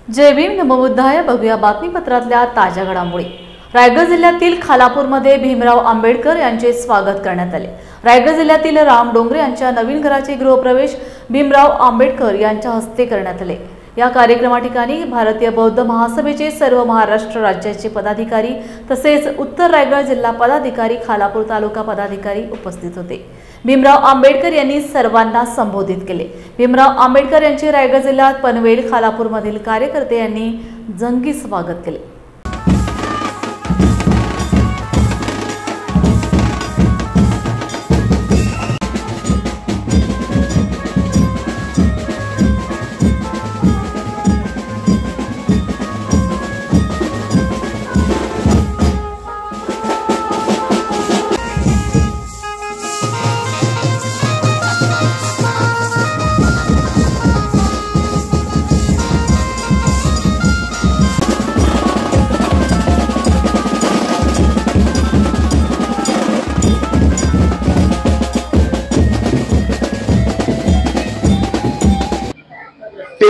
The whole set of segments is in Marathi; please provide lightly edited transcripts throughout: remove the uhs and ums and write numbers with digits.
जय भीम नमो बुद्धाय। बघूया बातमीपत्रातल्या ताज्या घडामोडी। रायगड जिल्ह्यातील खालापूरमध्ये भीमराव आंबेडकर यांचे स्वागत करण्यात आले। रायगड जिल्ह्यातील राम डोंगरे यांच्या नवीन घराचे गृहप्रवेश भीमराव आंबेडकर यांच्या हस्ते करण्यात आले। या कार्यक्रमाठिकाणी भारतीय बौद्ध महासभेचे सर्व महाराष्ट्र राज्याचे पदाधिकारी तसेच उत्तर रायगड जिल्हा पदाधिकारी, खालापूर तालुका पदाधिकारी उपस्थित होते। भीमराव आंबेडकर यांनी सर्वांना संबोधित केले। भीमराव आंबेडकर यांचे रायगड जिल्ह्यात पनवेल, खालापूर मधील कार्यकर्ते यांनी जंगी स्वागत केले।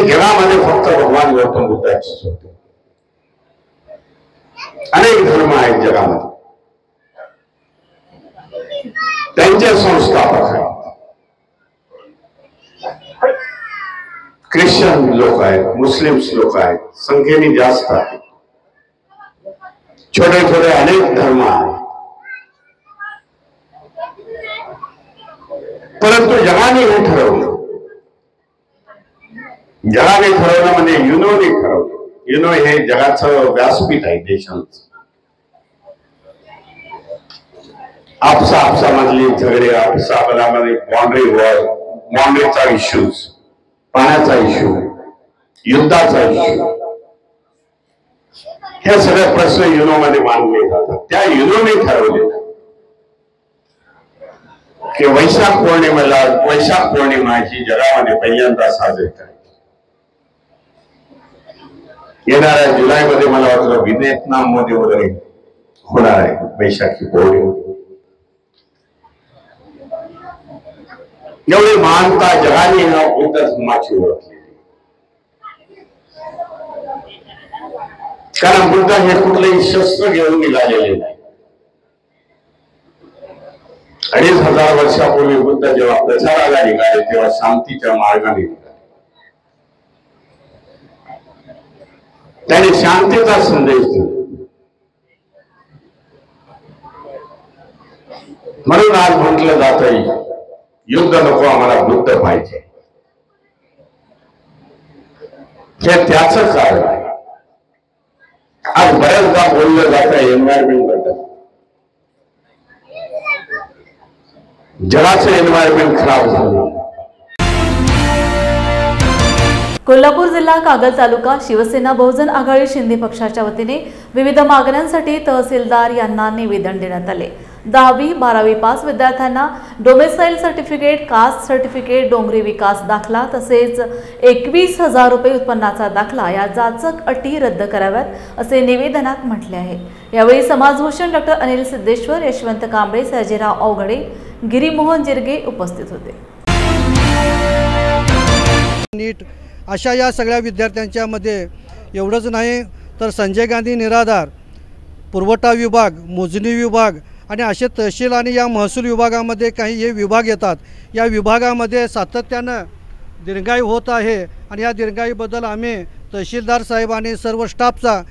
जगामध्ये फक्त भगवान गौतम बुद्धाचेच होते। अनेक धर्म आहेत जगामध्ये, त्यांचे संस्थापक आहेत। ख्रिश्चन लोक आहेत, मुस्लिम्स लोक आहेत, संख्येने जास्त आहेत। छोटे छोटे अनेक धर्म आहेत, परंतु जगाने हे ठरवलं, जगाने ठरवलं म्हणजे युनोने ठरवलं। युनो हे जगाचं व्यासपीठ आहे देशांचं। आपसा मधली झगडे, आपसामध्ये बाउंड्रीचा इश्यूज, पाण्याचा इश्यू, युद्धाचा इश्यू, हे सगळे प्रश्न युनो मध्ये मांडले जातात। त्या युनोने ठरवले की वैशाख पौर्णिमा ही जगामध्ये पहिल्यांदा साजरी करायची। येणाऱ्या जुलैमध्ये मला वाटलं व्हिएतनाम मध्ये वगैरे होणार आहे वैशाखी पौर्णिमा। एवढी महानता जगाने बुद्ध धर्माची ओळखली, कारण बुद्ध हे कुठलेही शस्त्र घेऊन निघालेले नाही। 2500 वर्षापूर्वी बुद्ध जेव्हा प्रचाराला निघाले तेव्हा शांतीच्या मार्गाने निघाले। त्याने शांतीचा संदेश दिला। म्हणून आज म्हटलं जात युद्ध नको, आम्हाला बुद्ध पाहिजे। हे त्याच कारण आहे। आज बऱ्याचदा बोललं जात एन्व्हायरमेंट बद्दल। जगाचं एन्व्हायरमेंट खराब झालं। कोल्हापूर जिल्हा कागल तालुका शिवसेना बहुजन आघाडी शिंदे पक्षाच्या वतीने विविध मागण्यांसाठी तहसीलदार यांना निवेदन देण्यात आले। 10वी 12वी पास विद्यार्थ्यांना डोमेसाइल सर्टिफिकेट, कास्ट सर्टिफिकेट, डोंगरी विकास दाखला तसेच 21,000 रुपये उत्पन्नाचा दाखला या जाचक अटी रद्द कराव्यात असे निवेदनात म्हटले आहे। यावेळी समाजभूषण डॉ. अनिल सिद्धेश्वर, यशवंत कांबळे, सर्जेराव अवघडे, गिरीमोहन जिरगे उपस्थित होते। नीट अशा या सगळ्या विद्यार्थ्यांच्या मध्ये एवढंच नाही तर संजय गांधी निराधार, पुरवठा विभाग, मोजणी विभाग आणि असे तहसील आणि या महसूल विभागामध्ये काही हे विभाग येतात। या विभागामध्ये सातत्यानं दिरंगाई होत आहे आणि या दिरंगाईबद्दल आम्ही तहसीलदार साहेब आणि सर्व स्टाफचा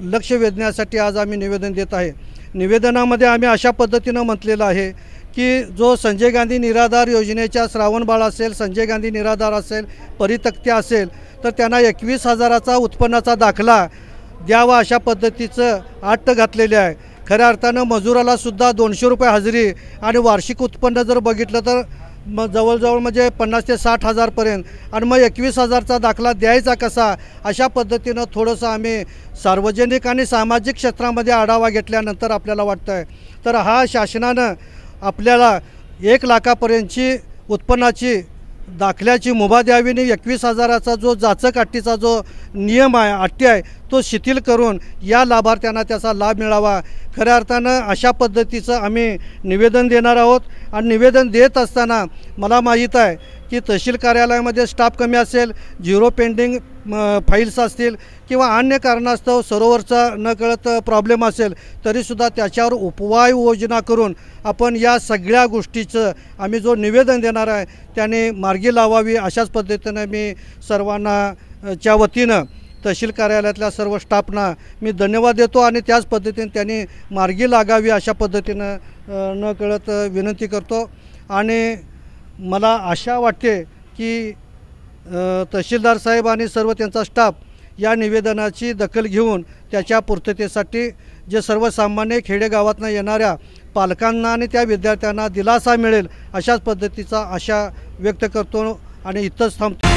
लक्ष वेधण्यासाठी आज आम्ही निवेदन देत आहे। निवेदनामध्ये आम्ही अशा पद्धतीनं म्हटलेलं आहे की जो संजय गांधी निराधार योजनेच्या श्रावणबाळ असेल, संजय गांधी निराधार असेल, परितक्त्या असेल तर त्यांना 21,000चा उत्पन्नाचा दाखला द्यावा अशा पद्धतीचं अट घातलेली आहे। खऱ्या अर्थानं मजुराला सुद्धा 200 रुपये हजेरी आणि वार्षिक उत्पन्न जर बघितलं तर जवळजवळ म्हणजे 50 ते 60,000 पर्यंत, आणि मग 21,000चा दाखला द्यायचा कसा अशा पद्धतीनं थोडंसं आम्ही सार्वजनिक आणि सामाजिक क्षेत्रामध्ये आढावा घेतल्यानंतर आपल्याला वाटतं आहे तर हा शासनानं आपल्याला 1 लाखापर्यंतची उत्पन्नाची दाखल्याची मुभा द्यावी आणि 21,000चा जो जाचक अटीचा जो नियम आहे, अटी आहे, तो शिथिल करून या लाभार्थ्यांना त्याचा लाभ मिळावा। खऱ्या अर्थानं अशा पद्धतीचं आम्ही निवेदन देणार आहोत आणि निवेदन देत असताना मला माहीत आहे की तहसील कार्यालयामध्ये स्टाफ कमी असेल, झिरो पेंडिंग फाईल्स असतील किंवा अन्य कारणास्तव सरोवरचा नकळत प्रॉब्लेम असेल तरीसुद्धा त्याच्यावर उपाययोजना करून आपण या सगळ्या गोष्टीचं आम्ही जो निवेदन देणार आहे त्याने मार्गी लावावी अशाच पद्धतीनं मी सर्वांना च्या वतीनं तहसील कार्यालयातल्या सर्व स्टाफना मी धन्यवाद देतो आणि त्याच पद्धतीने त्यांनी मार्गी लागावी अशा पद्धतीनं नकळत विनंती करतो। आणि मला आशा वाटते की तहसीलदार साहेब आणि सर्व त्यांचा स्टाफ या निवेदनाची दखल घेऊन त्याच्या पूर्ततेसाठी जे सर्वसामान्य खेडेगावातून येणाऱ्या पालकांना आणि त्या विद्यार्थ्यांना दिलासा मिळेल अशाच पद्धतीचा आशा व्यक्त करतो आणि इथंच थांबतो।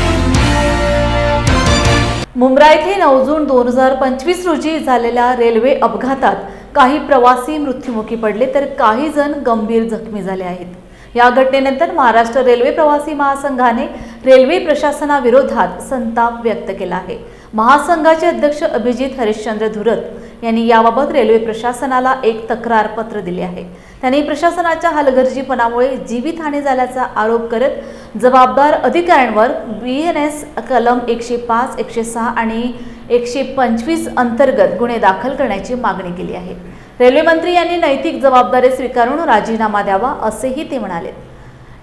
मुंब्रा येथे 9 जून 2025 रोजी झालेल्या रेल्वे अपघातात काही प्रवासी मृत्युमुखी पडले तर काही जण गंभीर जखमी झाले आहेत। या घटनेनंतर महाराष्ट्र रेल्वे प्रवासी महासंघाने रेल्वे प्रशासनाविरोधात संताप व्यक्त केला आहे। महासंघाचे अध्यक्ष अभिजित हरिश्चंद्र धुरत यांनी याबाबत रेल्वे प्रशासनाला एक तक्रार पत्र दिले आहे। त्यांनी प्रशासनाच्या हलगर्जीपणामुळे जीवितहानी झाल्याचा आरोप करत जबाबदार अधिकाऱ्यांवर BNS कलम 105, 106 आणि 125 अंतर्गत गुन्हे दाखल करण्याची मागणी केली आहे। रेल्वे मंत्री यांनी नैतिक जबाबदारी स्वीकारून राजीनामा द्यावा असेही ते म्हणाले।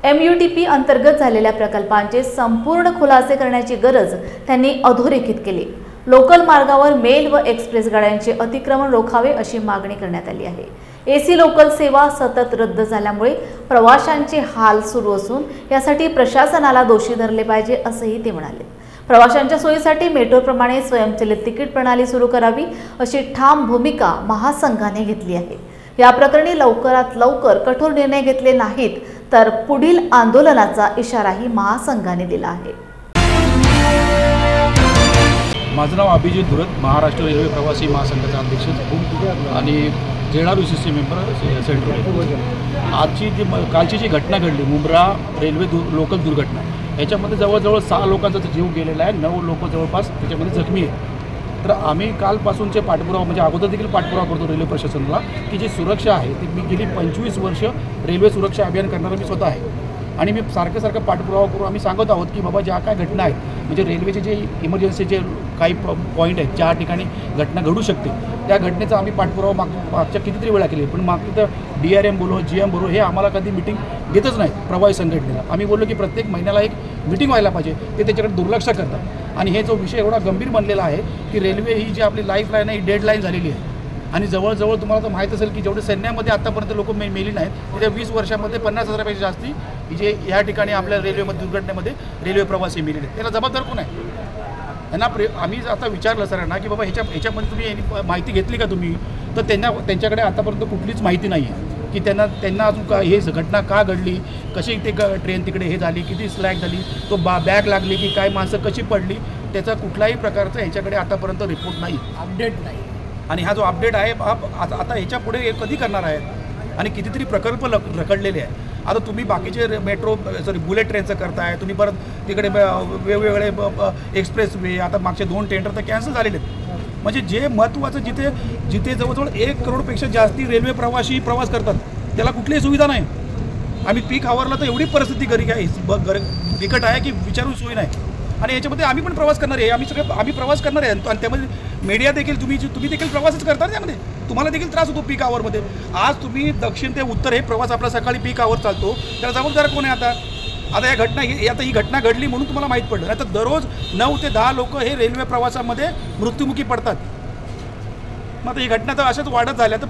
MUTP अंतर्गत झालेल्या प्रकल्पांचे संपूर्ण खुलासे करण्याची गरज त्यांनी अधोरेखित केली। लोकल मार्गावर मेल व एक्सप्रेस गाड्यांचे अतिक्रमण रोखावे अशी मागणी करण्यात आली आहे। AC लोकल सेवा सतत रद्द झाल्यामुळे प्रवाशांचे हाल सुरू असून यासाठी प्रशासनाला दोषी धरले पाहिजे असेही ते म्हणाले। प्रवाशांच्या सोयीसाठी मेट्रोप्रमाणे स्वयंचलित तिकीट प्रणाली सुरू करावी अशी ठाम भूमिका महासंघाने घेतली आहे। या प्रकरणी लवकरात लवकर कठोर निर्णय घेतले नाहीत तर पुढील आंदोलनाचा इशाराही महासंघाने दिला आहे। माझं नाव अभिजित धुरत, महाराष्ट्र रेल्वे प्रवासी महासंघाचा अध्यक्ष आणि JRUCC मेंबर सेंट्रल। आजची जी कालची जी घटना घडली मुंब्रा रेल्वे लोकल दुर्घटना, याच्यामध्ये जवळजवळ 6 लोकांचा जीव गेलेला आहे, 9 लोक जवळपास त्याच्यामध्ये जखमी आहेत। तर आम्ही कालपासूनचे पाठपुरावा म्हणजे अगोदर देखील पाठपुरावा करतो रेल्वे प्रशासनाला की जी सुरक्षा आहे ती मी गेली 25 वर्ष रेल्वे सुरक्षा अभियान करणारा मी स्वतः आहे आणि मी सारखं पाठपुरावा करून आम्ही सांगत आहोत की बाबा ज्या काय घटना आहेत म्हणजे रेल्वेचे जे इमर्जन्सीचे काही पॉईंट आहेत ज्या ठिकाणी घटना घडू शकते त्या घटनेचा आम्ही पाठपुरावा मागच्या कितीतरी वेळा केली, पण मागची तर DRM बोलो GM बोलो हे आम्हाला कधी मिटिंग घेतच नाही प्रवासी संघटनेला। आम्ही बोललो की प्रत्येक महिन्याला एक मिटिंग व्हायला पाहिजे, ते त्याच्याकडे दुर्लक्ष करतात आणि हे जो विषय एवढा गंभीर बनलेला आहे की रेल्वे ही जी आपली लाईफलाईन आहे ही डेडलाईन झालेली आहे आणि जवळजवळ तुम्हाला तर माहीत असेल की जेवढे सैन्यामध्ये आत्तापर्यंत लोक मेली नाहीत त्या 20 वर्षामध्ये 50,000पेक्षा जास्ती जे या ठिकाणी आपल्या रेल्वेमध्ये दुर्घटनेमध्ये रेल्वे प्रवासी मेलेले आहेत। त्याला जबाबदार कोण आहे? त्यांना आम्ही आता विचारलं सरांना की बाबा ह्याच्यामध्ये तुम्ही माहिती घेतली का तुम्ही, तर त्यांच्याकडे आतापर्यंत कुठलीच माहिती नाही आहे की त्यांना अजून का हे घटना का घडली, कशी ते ट्रेन तिकडे हे झाली, किती स्लॅग झाली, तो बॅग लागली की काय माणसं कशी पडली, त्याचा कुठलाही प्रकारचा ह्याच्याकडे आतापर्यंत रिपोर्ट नाही, अपडेट नाही। आणि हा जो अपडेट आहे आता ह्याच्या पुढे कधी करणार आहेत आणि कितीतरी प्रकल्प रखडलेले आहेत। आता तुम्ही बाकीचे बुलेट ट्रेनचं करताय, तुम्ही परत तिकडे वेगवेगळे एक्सप्रेस वे, आता मागचे 2 टेंडर तर कॅन्सल झालेले आहेत। म्हणजे जे महत्त्वाचं जिथे जवळजवळ 1 करोडपेक्षा जास्ती रेल्वे प्रवासी प्रवास करतात त्याला कुठलीही सुविधा नाही। आम्ही पीक आवरला तर एवढी परिस्थिती बिकट आहे की विचारून सोय नाही आणि याच्यामध्ये आम्ही पण प्रवास करणार आहे, आम्ही प्रवास करणार आहे आणि त्यामध्ये मीडिया देखील तुम्ही देखील प्रवासच करता त्यामध्ये तुम्हाला देखील त्रास होतो पीक आवरमध्ये। आज तुम्ही दक्षिण ते उत्तर हे प्रवास आपला सकाळी पीक आवर चालतो, त्याला जबाबदार कोण आहे? आता ही घटना घडली म्हणून तुम्हाला माहीत पडलं, नाही तर दररोज 9 ते 10 लोक हे रेल्वे प्रवासामध्ये मृत्युमुखी पडतात। मग आता ही घटना तर अशाच वाढत झाल्या तर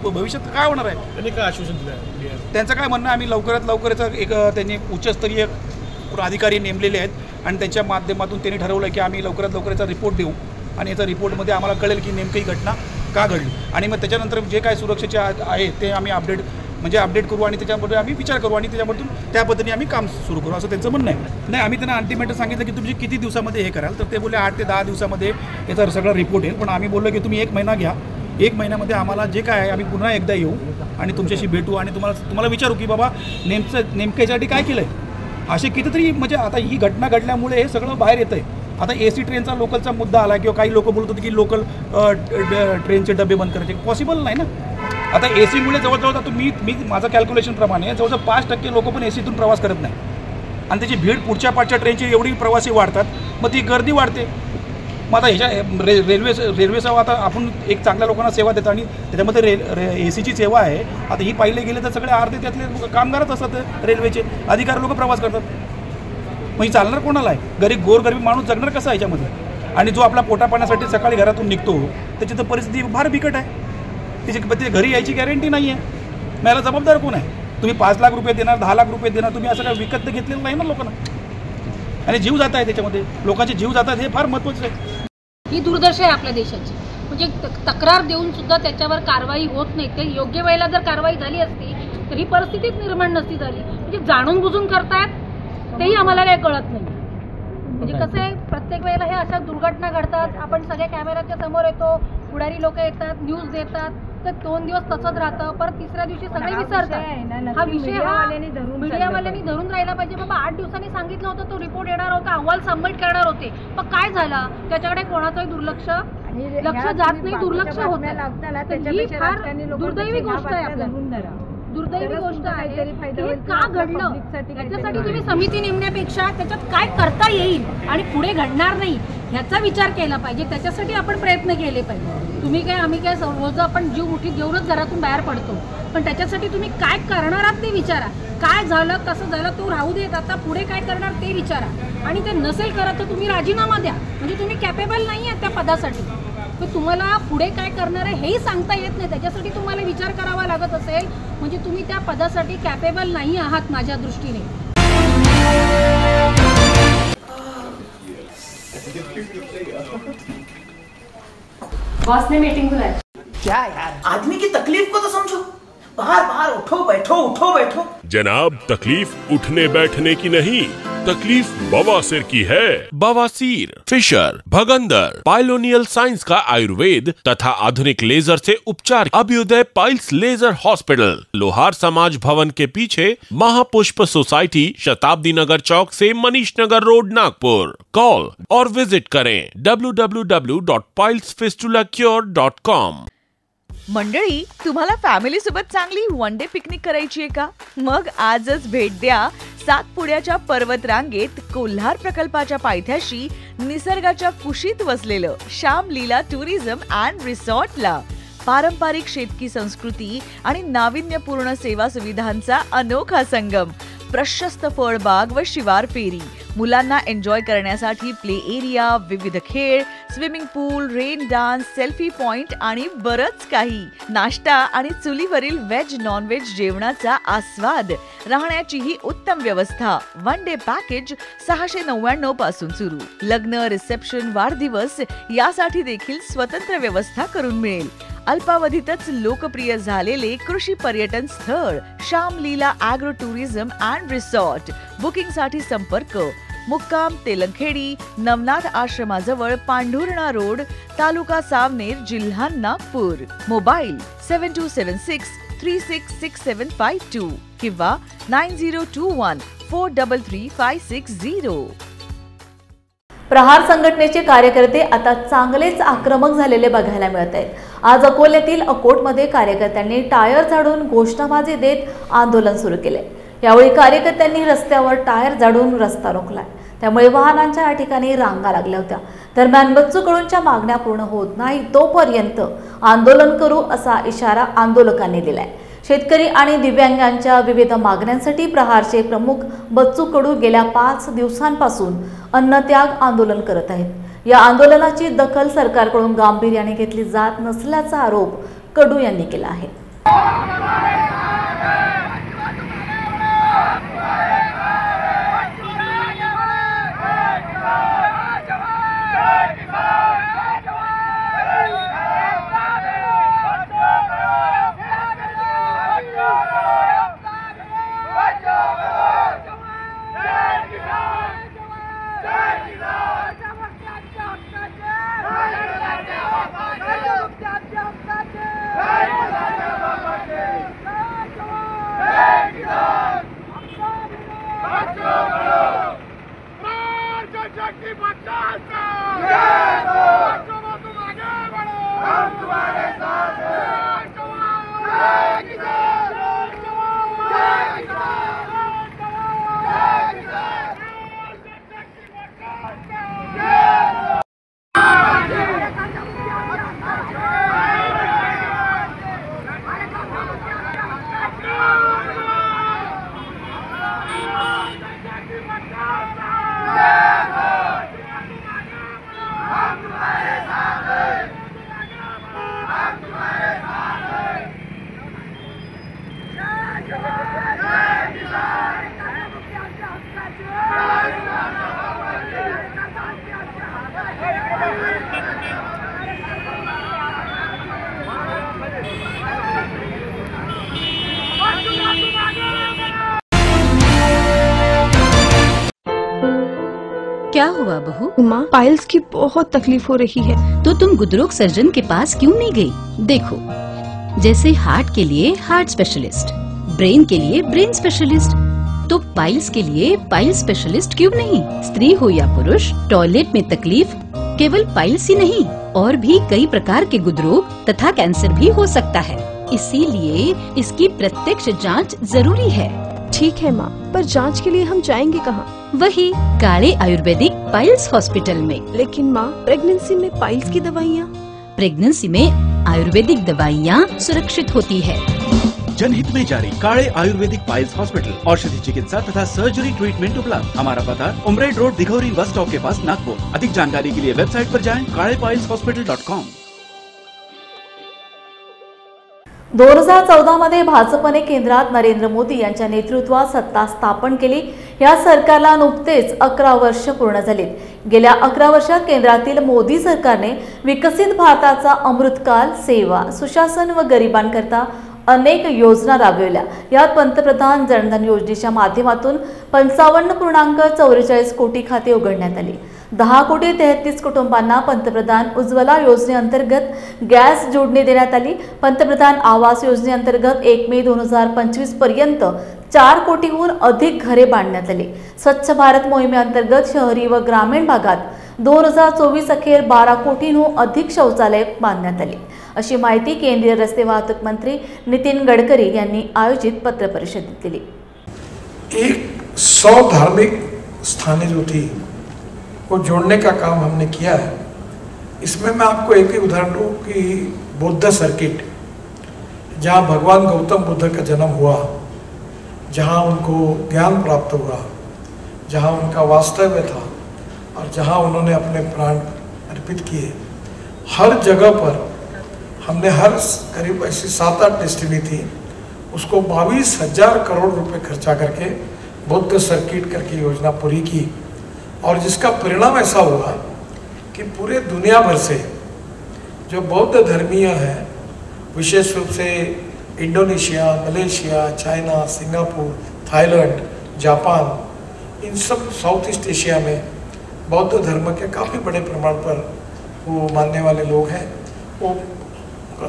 भविष्यात काय होणार आहे? त्यांनी काय आश्वासन दिलं? त्यांचं काय म्हणणं आम्ही लवकरात लवकरच त्यांनी उच्चस्तरीय अधिकारी नेमलेले आहेत आणि त्यांच्या माध्यमातून त्यांनी ठरवलं की आम्ही लवकरात लवकर याचा रिपोर्ट देऊ आणि याचा रिपोर्टमध्ये आम्हाला कळेल की नेमकी घटना का घडली आणि मग त्याच्यानंतर जे काय सुरक्षेचे आहे ते आम्ही अपडेट करू आणि त्याच्यामध्ये आम्ही विचार करू आणि त्याच्यामधून त्या पद्धतीने आम्ही काम सुरू करू असं त्यांचं म्हणणं आहे। नाही, आम्ही त्यांना अल्टिमेट सांगितलं की तुम्ही किती दिवसामध्ये हे कराल, तर ते बोलले 8 ते 10 दिवसामध्ये याचा सगळा रिपोर्ट येईल, पण आम्ही बोललो की तुम्ही 1 महिना घ्या, 1 महिन्यामध्ये आम्हाला जे काय आहे आम्ही पुन्हा एकदा येऊ आणि तुमच्याशी भेटू आणि तुम्हाला विचारू की बाबा नेमकं याच्यासाठी काय केलं आहे। असे कितीतरी म्हणजे आता ही घटना घडल्यामुळे हे सगळं बाहेर येतं आहे। आता AC ट्रेनचा लोकलचा मुद्दा आला किंवा काही लोक बोलत होते की लोकल ट्रेनचे डबे बंद करायचे, पॉसिबल नाही ना। आता AC मुळे जवळजवळ आता मी माझं कॅल्क्युलेशनप्रमाणे जवळजवळ 5% लोक पण AC तून प्रवास करत नाही आणि त्याची भीड पुढच्या पाठच्या ट्रेनची एवढी प्रवासी वाढतात, मग ती गर्दी वाढते. मग आता ह्याच्या रेल्वेचा आता आपण एक चांगल्या लोकांना सेवा देतो आणि त्याच्यामध्ये AC ची सेवा आहे. आता ही पाहिले गेले तर सगळे अर्धे त्यातले कामगारच असतात, रेल्वेचे अधिकारी लोक प्रवास करतात. मग ही चालणार कोणाला आहे? गोरगरीब माणूस जगणार कसा याच्यामध्ये? आणि जो आपला पोटा पाण्यासाठी सकाळी घरातून निघतो त्याची तर परिस्थिती फार बिकट आहे. त्याची घरी यायची गॅरंटी नाही आहे. मग याला जबाबदार कोण आहे? तुम्ही 5 लाख रुपये देणार, 10 लाख रुपये देणार, तुम्ही असं काय विकत तर घेतलेलं नाही ना लोकांना. आणि जीव जात आहे त्याच्यामध्ये, लोकांचे जीव जातात, हे फार महत्त्वाचं आहे. ही दुर्दशा आहे आपल्या देशाची. म्हणजे तक्रार देऊन सुद्धा त्याच्यावर कारवाई होत नाही. ते योग्य वेळेला जर कारवाई झाली असती तर ही परिस्थितीच निर्माण नसती झाली. म्हणजे जाणून बुजून करतायत तेही आम्हाला काही कळत नाही. म्हणजे कसं आहे, प्रत्येक वेळेला हे अशा दुर्घटना घडतात, आपण सगळे कॅमेऱ्याच्या समोर येतो, पुढारी लोक येतात, न्यूज देतात, तर 2 दिवस तसंच राहतं, परत तिसऱ्या दिवशी सगळे विसरतात. हा विषय मीडियावाल्यांनी धरून राहिला पाहिजे. बाबा 8 दिवसांनी सांगितलं होतं, तो रिपोर्ट येणार होता, अहवाल सबमिट करणार होते, मग काय झालं? त्याच्याकडे कोणाचंही लक्ष जात नाही, दुर्लक्ष होतं. ही फार दुर्दैवी गोष्ट आहे, आपल्या दुर्दैवी गोष्ट आहे. हे का घडलं याच्यासाठी तुम्ही समिती नेमण्यापेक्षा त्याच्यात काय करता येईल आणि पुढे घडणार नाही ह्याचा विचार केला पाहिजे. त्याच्यासाठी आपण प्रयत्न केले पाहिजे. तुम्ही काय आम्ही काय रोज आपण जीव मुठीत घेऊनच घरातून बाहेर पडतो, पण त्याच्यासाठी तुम्ही काय करणार आहात ते विचारा. काय झालं, कसं झालं, तो राहू देत, आता पुढे काय करणार ते विचारा. आणि ते नसेल करत तर तुम्ही राजीनामा द्या. म्हणजे तुम्ही कॅपेबल नाही आहात त्या पदासाठी. तर तुम्हाला पुढे काय करणार आहे हेही सांगता येत नाही. त्याच्यासाठी तुम्हाला विचार करावा लागत असेल म्हणजे तुम्ही त्या पदासाठी कॅपेबल नाही आहात माझ्या दृष्टीने. बॉस ने मीटिंग बुलाई. क्या यार, आदमी की तकलीफ को तो समझो. बाहर बाहर उठो बैठो. जनाब, तकलीफ उठने बैठने की नहीं, तकलीफ बवासीर की है। बवासीर, फिशर, भगंदर, पाइलोनियल साइंस का आयुर्वेद तथा आधुनिक लेजर से उपचार। अभ्युदय पाइल्स लेजर हॉस्पिटल, लोहार समाज भवन के पीछे, महापुष्प सोसाइटी, शताब्दी नगर चौक से मनीष नगर रोड, नागपुर। कॉल और विजिट करें www.pilesfistulacure.com। मंडळी, तुम्हाला फॅमिली सोबत चांगली वन डे पिकनिक करायची आहे का? मग आजच भेट द्या सातपुड्याच्या पर्वत रांगेत कोल्हार प्रकल्पाच्या पायथ्याशी निसर्गाच्या कुशीत वसलेलं श्याम लीला टुरिझम अँड रिसॉर्टला। पारंपरिक शेतकी संस्कृती आणि नाविन्यपूर्ण सेवा सुविधांचा अनोखा संगम, प्रशस्त फळबाग व शिवार फेरी, मुलांना एन्जॉय करण्यासाठी प्ले एरिया, विविध खेळ, स्विमिंग पूल, रेन डान्स, सेल्फी पॉइंट आणि बरंच काही। नाश्ता आणि चुलीवरील व्हेज नॉन व्हेज जेवणाचा आस्वाद, राहण्याचीही उत्तम व्यवस्था। वन डे पॅकेज 699 पासून सुरू। लग्न, रिसेप्शन, वाढदिवस यासाठी देखील स्वतंत्र व्यवस्था करून मिळेल। अल्पावधीतच लोकप्रिय झालेले कृषी पर्यटन स्थळ Shyam Leela agro tourism and resort. Booking साठी संपर्क मुक्काम तेलंखेडी, नवनाथ आश्रमाजवळ, पांढुर्णा रोड, तालुका सावनेर, जिल्हा नागपूर। मोबाईल 7276366752 किंवा 9021433560। प्रहार संघटनेचे कार्यकर्ते आता चांगलेच आक्रमक झालेले बघायला मिळत आहेत। आज अकोल्यातील अकोटमध्ये कार्यकर्त्यांनी टायर झाडून घोषणाबाजी देत आंदोलन सुरू केले। यावेळी कार्यकर्त्यांनी रस्त्यावर टायर झाडून रस्ता रोखलाय, त्यामुळे वाहनांच्या या ठिकाणी रांगा लागल्या होत्या। दरम्यान बच्चू कडूंच्या मागण्या पूर्ण होत नाही तोपर्यंत आंदोलन करू असा इशारा आंदोलकांनी दिलाय। शेतकरी आणि दिव्यांगांच्या विविध मागण्यांसाठी प्रहारचे प्रमुख बच्चू कडू गेल्या 5 दिवसांपासून अन्नत्याग आंदोलन करत आहेत। या आंदोलनाची दखल सरकारकडून गांभीर्याने घेतली जात नसल्याचा आरोप कडू यांनी केला आहे। क्या हुआ बहू? माँ, पाइल्स की बहुत तकलीफ हो रही है। तो तुम गुदरोग सर्जन के पास क्यों नहीं गई? देखो, जैसे हार्ट के लिए हार्ट स्पेशलिस्ट, ब्रेन के लिए ब्रेन स्पेशलिस्ट, तो पाइल्स के लिए पाइल स्पेशलिस्ट क्यों नहीं? स्त्री हो या पुरुष, टॉयलेट में तकलीफ केवल पाइल्स ही नहीं, और भी कई प्रकार के गुदरोग तथा कैंसर भी हो सकता है। इसीलिए इसकी प्रत्यक्ष जांच जरूरी है। ठीक है माँ, पर जांच के लिए हम जाएंगे कहाँ? वही काले आयुर्वेदिक पाइल्स हॉस्पिटल में। लेकिन माँ, प्रेगनेंसी में पाइल्स की दवाइयाँ? प्रेगनेंसी में आयुर्वेदिक दवाइयाँ सुरक्षित होती है। जनहित में जारी काले आयुर्वेदिक पाइल्स हॉस्पिटल, औषधि चिकित्सा तथा सर्जरी ट्रीटमेंट उपलब्ध। हमारा पता उमरेड रोड, दिघौरी बस स्टॉप के पास, नागपुर। अधिक जानकारी के लिए वेबसाइट पर जाएं kalepileshospital.com। 2014 मध्ये भाजपने केंद्रात नरेंद्र मोदी यांच्या नेतृत्वात सत्ता स्थापन केली। या सरकारला नुकतेच 11 वर्ष पूर्ण झालीत। गेल्या 11 वर्षात केंद्रातील मोदी सरकारने विकसित भारताचा अमृतकाल, सेवा, सुशासन व गरिबांकरता अनेक योजना राबविल्या। यात पंतप्रधान जनधन योजनेच्या माध्यमातून 55.44 कोटी खाते उघडण्यात आली। 10,33 कुटुंबांना पंतप्रधान उज्ज्वला योजनेअंतर्गत गॅस जोडणी देण्यात आली। पंतप्रधान आवास योजनेअंतर्गत 1 मे 2025 पर्यंत 4 कोटीहून अधिक घरे बांधण्यात आली। स्वच्छ भारत मोहिमेअंतर्गत शहरी व ग्रामीण भागात 2024 अखेर 12 कोटींहून अधिक शौचालय बांधण्यात आली, अशी माहिती केंद्रीय रस्ते वाहतूक मंत्री नितीन गडकरी यांनी आयोजित पत्रपरिषदेत दिली। 100 धार्मिक स्थानें जो थी वो जोड़ने का काम हमने किया है। इसमें मैं आपको एक ही उदाहरण दूँ कि बुद्ध सर्किट, जहाँ भगवान गौतम बुद्ध का जन्म हुआ, जहाँ उनको ज्ञान प्राप्त हुआ, जहाँ उनका वास्तव्य था और जहाँ उन्होंने अपने प्राण अर्पित किए, हर जगह पर हमने करीब ऐसी 7-8 डेस्टिनी थी, उसको 22,000 करोड़ रुपए खर्चा करके बुद्ध सर्किट करके योजना पूरी की। और जिसका परिणाम ऐसा हुआ कि पूरे दुनिया भर से जो बौद्ध धर्मीय हैं, विशेष रूप से Indonesia, Malaysia, China, Singapore, Thailand, Japan, इन सब साउथ ईस्ट एशिया में बौद्ध धर्म के काफ़ी बड़े प्रमाण पर वो मानने वाले लोग हैं। वो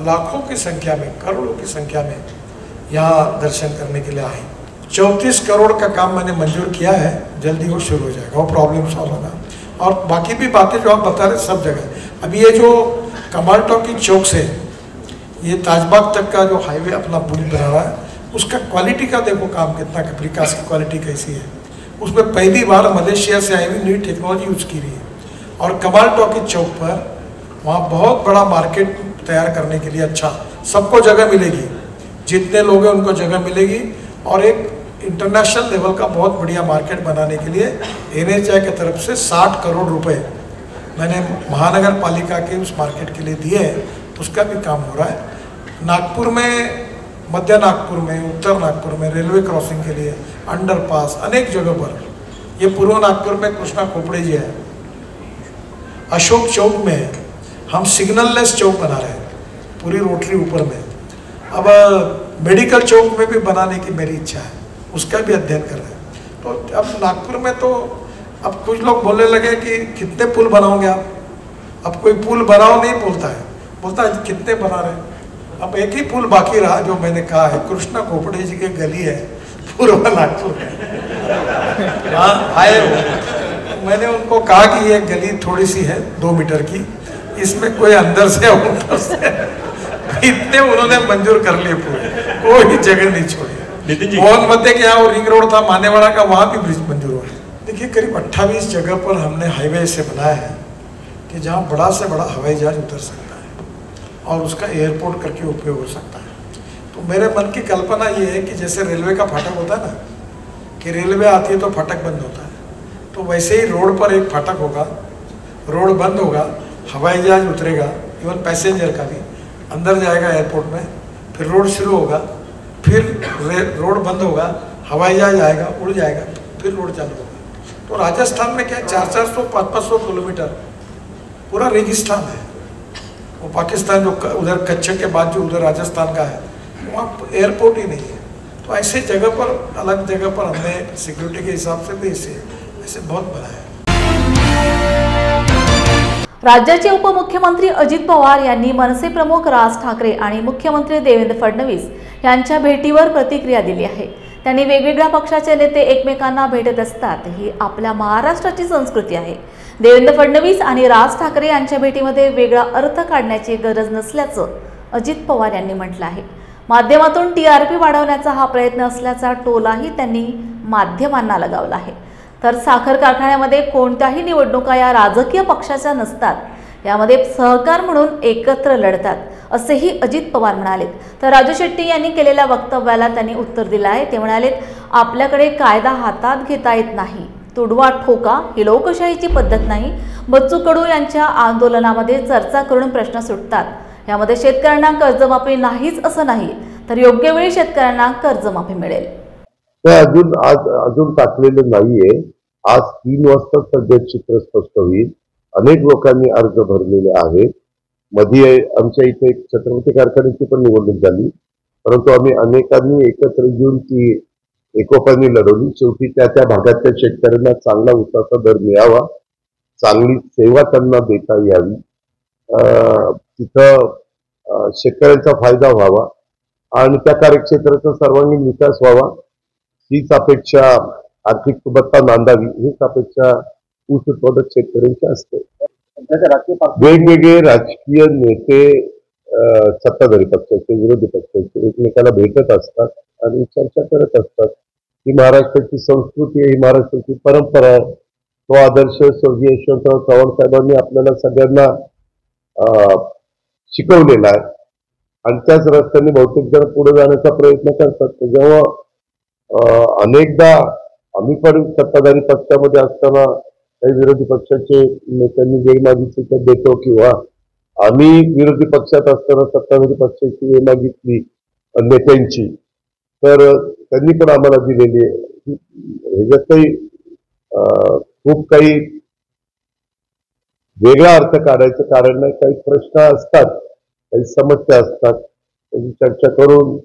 लाखों की संख्या में, करोड़ों की संख्या में यहाँ दर्शन करने के लिए आए। 34 करोड़ का काम मैंने मंजूर किया है, जल्दी वो शुरू हो जाएगा, वो प्रॉब्लम सॉल्व होगा। और बाकी भी बातें जो आप बता रहे सब जगह। अभी ये जो कमाल टॉकी चौक से ये ताजबाग तक का जो हाईवे अपना पुल बना रहा है, उसका क्वालिटी का देखो काम कितना, विकास की क्वालिटी कैसी है। उसमें पहली बार मलेशिया से आई हुई नई टेक्नोलॉजी यूज की रही है। और कमाल टॉकी चौक पर वहाँ बहुत बड़ा मार्केट तैयार करने के लिए अच्छा, सबको जगह मिलेगी, जितने लोग हैं उनको जगह मिलेगी। और एक इंटरनेशनल लेवल का बहुत बढ़िया मार्केट बनाने के लिए NHAI की तरफ से 60 करोड़ रुपए मैंने महानगर पालिका के उस मार्केट के लिए दिए हैं, उसका भी काम हो रहा है। नागपुर में, मध्य नागपुर में, उत्तर नागपुर में रेलवे क्रॉसिंग के लिए अंडरपास अनेक जगह पर, ये पूर्व नागपुर में कृष्णा खोपड़े जी है। अशोक चौक में हम सिग्नललेस चौक बना रहे हैं, पूरी रोटरी ऊपर में। अब मेडिकल चौक में भी बनाने की मेरी इच्छा है, उसका भी अध्ययन कर रहे हैं। तो अब नागपुर में तो अब कुछ लोग बोलने लगे कि कितने पुल बनाओगे आप। अब कोई पुल बनाओ नहीं बोलता है, बोलता है कितने बना रहे हैं। अब एक ही पुल बाकी रहा जो मैंने कहा है, कृष्णा खोपड़े जी की गली है पूर्व नागपुर में, हाँ आए हो। मैंने उनको कहा कि ये गली थोड़ी सी है 2 मीटर की, इसमें कोई अंदर से उधर से इतने उन्होंने मंजूर कर लिए, पूरे कोई जगह नहीं छोड़ी। मोहन मध्य के यहाँ वो रिंग रोड था मानेवाड़ा का, वहाँ भी ब्रिज मंजूर हुआ। देखिए करीब 28 जगह पर हमने हाईवे से बनाया है कि जहाँ बड़ा से बड़ा हवाई जहाज उतर सकता है और उसका एयरपोर्ट करके उपयोग हो सकता है। तो मेरे मन की कल्पना ये है कि जैसे रेलवे का फाटक होता है ना, कि रेलवे आती है तो फाटक बंद होता है, तो वैसे ही रोड पर एक फाटक होगा, रोड बंद होगा हवाई जहाज उतरेगा, इवन पैसेंजर का भी अंदर जाएगा एयरपोर्ट में, फिर रोड शुरू होगा, फिर रोड बंद होगा, हवाई जहाज आएगा, उड़ जाएगा, फिर रोड चालू होगा। तो राजस्थान में क्या 400-400, 500 किलोमीटर पूरा रेगिस्तान है। वो पाकिस्तान जो उधर कच्छ के बाद जो उधर राजस्थान का है, वहाँ एयरपोर्ट ही नहीं है। तो ऐसे जगह पर, अलग जगह पर हमने सिक्योरिटी के हिसाब से भी ऐसे बहुत बनाया। राज्याचे उपमुख्यमंत्री अजित पवार यांनी मनसे प्रमुख राज ठाकरे आणि मुख्यमंत्री देवेंद्र फडणवीस यांच्या भेटीवर प्रतिक्रिया दिली आहे। त्यांनी वेगवेगळ्या पक्षाचे नेते एकमेकांना भेटत असतात, ही आपल्या महाराष्ट्राची संस्कृती आहे। देवेंद्र फडणवीस आणि राज ठाकरे यांच्या भेटीमध्ये वेगळा अर्थ काढण्याची गरज नसल्याचं अजित पवार यांनी म्हटलं आहे। माध्यमातून टीआरपी वाढवण्याचा हा प्रयत्न असल्याचा टोलाही त्यांनी माध्यमांना लगावला आहे। तर साखर कारखान्यामध्ये कोणत्याही निवडणुका या राजकीय पक्षाच्या नसतात, यामध्ये सहकार म्हणून एकत्र लढतात, असेही अजित पवार म्हणाले। तर राजू शेट्टी यांनी केलेल्या वक्तव्याला त्यांनी उत्तर दिलं आहे। ते म्हणाले, आपल्याकडे कायदा हातात घेता येत नाही, तुडवा ठोका ही लोकशाहीची पद्धत नाही। बच्चू कडू यांच्या आंदोलनामध्ये चर्चा करून प्रश्न सुटतात। यामध्ये शेतकऱ्यांना कर्जमाफी नाहीच असं नाही, तर योग्य वेळी शेतकऱ्यांना कर्जमाफी मिळेल। अजून टाकलेलं नाहीये। आज 3 वाजता सध्या चित्र स्पष्ट होईल। अनेक लोकांनी अर्ज भरलेले आहेत। मध्ये आमच्या इथे एक छत्रपती कारखान्याची पण निवडणूक झाली, परंतु आम्ही अनेकांनी एकत्र येऊन ती एकोपाने लढवली। शेवटी त्या भागातल्या शेतकऱ्यांना चांगला उसाचा दर मिळावा, चांगली सेवा त्यांना देता यावी, तिथं शेतकऱ्यांचा फायदा व्हावा आणि त्या कार्यक्षेत्राचा सर्वांगीण विकास व्हावा, हीच अपेक्षा, आर्थिक सुबत्ता नांदावी हीच अपेक्षा ऊस उत्पादक शेतकऱ्यांची असते। वेगवेगळे राजकीय नेते, सत्ताधारी पक्षाचे, विरोधी पक्षाचे एकमेकाला भेटत असतात आणि चर्चा करत असतात। ही महाराष्ट्राची संस्कृती आहे, ही महाराष्ट्राची परंपरा आहे। तो आदर्श स्वर्गीय यशवंतराव चव्हाण साहेबांनी आपल्याला सगळ्यांना शिकवलेला आहे आणि त्याच रस्त्याने बहुतेक जण पुढे जाण्याचा प्रयत्न करतात। जेव्हा अनेकदा आम्ही पण सत्ताधारी पक्षामध्ये असताना काही विरोधी पक्षाचे नेत्यांनी वेळ मागितली तर देतो, किंवा आम्ही विरोधी पक्षात असताना सत्ताधारी पक्षाची वेळ मागितली नेत्यांची तर त्यांनी पण आम्हाला दिलेली आहे। ह्याच्यातही खूप काही वेगळा अर्थ काढायचं कारण नाही। काही प्रश्न असतात, काही समस्या असतात, त्याची चर्चा करून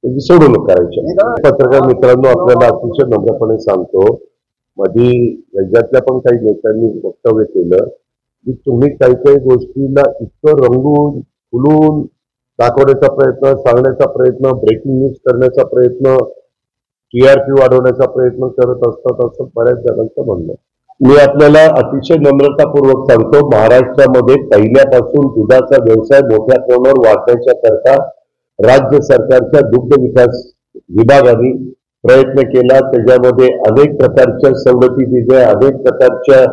त्याची सोडवणूक करायची। पत्रकार मित्रांनो, आपल्याला अतिशय नम्रपणे सांगतो, मध्ये राज्यातल्या पण काही नेत्यांनी वक्तव्य केलं की तुम्ही काही काही गोष्टीला इतकं रंगून फुलून दाखवण्याचा प्रयत्न, सांगण्याचा प्रयत्न, ब्रेकिंग न्यूज करण्याचा प्रयत्न, टीआरपी वाढवण्याचा प्रयत्न करत असतात, असं बऱ्याच जणांचं म्हणणं। मी आपल्याला अतिशय नम्रतापूर्वक सांगतो, महाराष्ट्रामध्ये पहिल्यापासून दुधाचा व्यवसाय मोठ्या प्रमाणावर वाढण्याच्या करता राज्य सरकारच्या दुग्ध विकास विभागाने प्रयत्न केला। त्याच्यामध्ये अनेक प्रकारच्या सवलती दिल्या, अनेक प्रकारच्या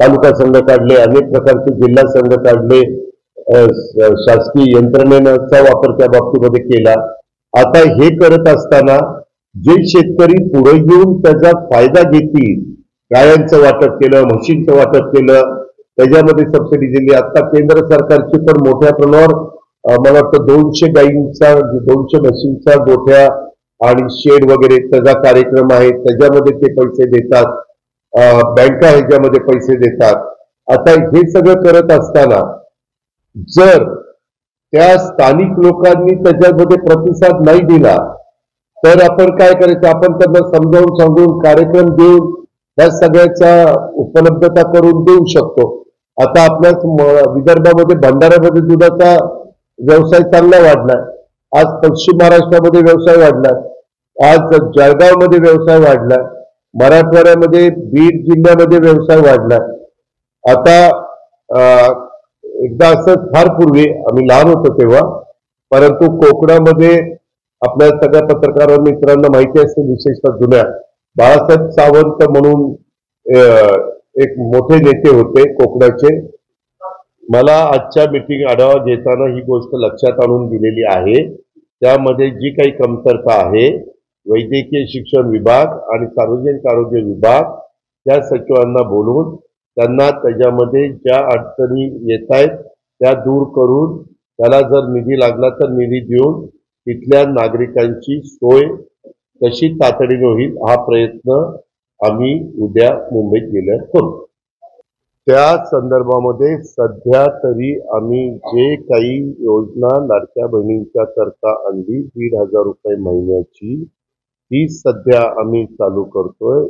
तालुका संघ काढले, अनेक प्रकारचे जिल्हा संघ काढले, शासकीय यंत्रणेचा वापर त्या बाबतीमध्ये केला। आता हे करत असताना जे शेतकरी पुढे येऊन त्याचा फायदा घेतील, गायांचं वाटप केलं, म्हशींचं वाटप केलं, त्याच्यामध्ये सबसिडी दिली। आता केंद्र सरकारची पण मोठ्या प्रमाणावर मला वाटतं 200 गायींचा, 200 म्हशींचा गोठ्या आणि शेड वगैरे त्याचा कार्यक्रम आहे, त्याच्यामध्ये ते पैसे देतात, बँका ह्याच्यामध्ये पैसे देतात। आता हे सगळं करत असताना जर त्या स्थानिक लोकांनी त्याच्यामध्ये प्रतिसाद नाही दिला तर आपण काय करायचं, आपण त्यांना समजावून सांगून कार्यक्रम देऊन त्या सगळ्याचा उपलब्धता करून देऊ शकतो। आता आपल्या विदर्भामध्ये, भंडाऱ्यामध्ये दुधाचा व्यवसाय चांगला वाढलाय, आज पश्चिम महाराष्ट्रामध्ये व्यवसाय वाढलाय, आज जळगावमध्ये व्यवसाय वाढलाय, मराठवाड्यामध्ये बीड जिल्ह्यामध्ये व्यवसाय वाढलाय। आता एकदा असं फार पूर्वी आम्ही लहान होतो तेव्हा, परंतु कोकणामध्ये आपल्या सगळ्या पत्रकार मित्रांना माहिती असते, विशेषतः जुन्या, बाळासाहेब सावंत म्हणून एक मोठे नेते होते कोकणाचे। मला आजच्या मीटिंग आढावा घेताना ही गोष्ट लक्षात आणून दिलेली आहे, त्यामध्ये जी काही कमतरता आहे, वैद्यकीय शिक्षण विभाग आणि सार्वजनिक आरोग्य विभाग या सचिवांना बोलवून त्यांना त्याच्यामध्ये ज्या अडचणी येत आहेत त्या दूर करून त्याला जर निधी लागला तर निधी देऊन तिथल्या नागरिकांची सोय कशी तातडीने होईल हा प्रयत्न आम्ही उद्या मुंबईत गेल्यावर करू. त्या संदर्भामध्ये सध्या तरी आम्ही जे काही योजना लाडक्या बहिणींच्या करता आणली 1,500 रुपये महिन्याची ती सध्या आम्ही चालू करतोय.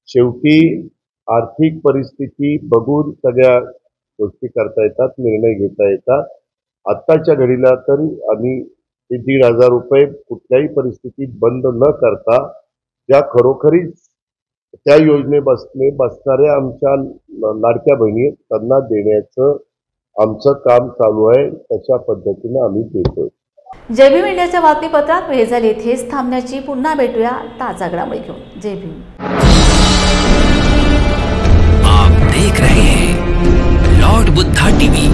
शेवटी आर्थिक परिस्थिती बघून सगळ्या गोष्टी करता येतात, निर्णय घेता येतात. आत्ताच्या घडीला तरी आम्ही ते 1,500 रुपये कुठल्याही परिस्थितीत बंद न करता ज्या खरोखरीच त्या बसणाऱ्या आमच्या लाडक्या बहिणी त्यांना देण्याचं आमचं काम चालू आहे. तशा पद्धतीने आम्ही देतोय. जय भीम इंडियाच्या बातमीपत्रात वेळ झाली इथेच थांबण्याची. पुन्हा भेटूया ताजा घडामोडी घेऊन. जय भीम. आप देख रहे हैं लॉर्ड बुद्धा टीवी.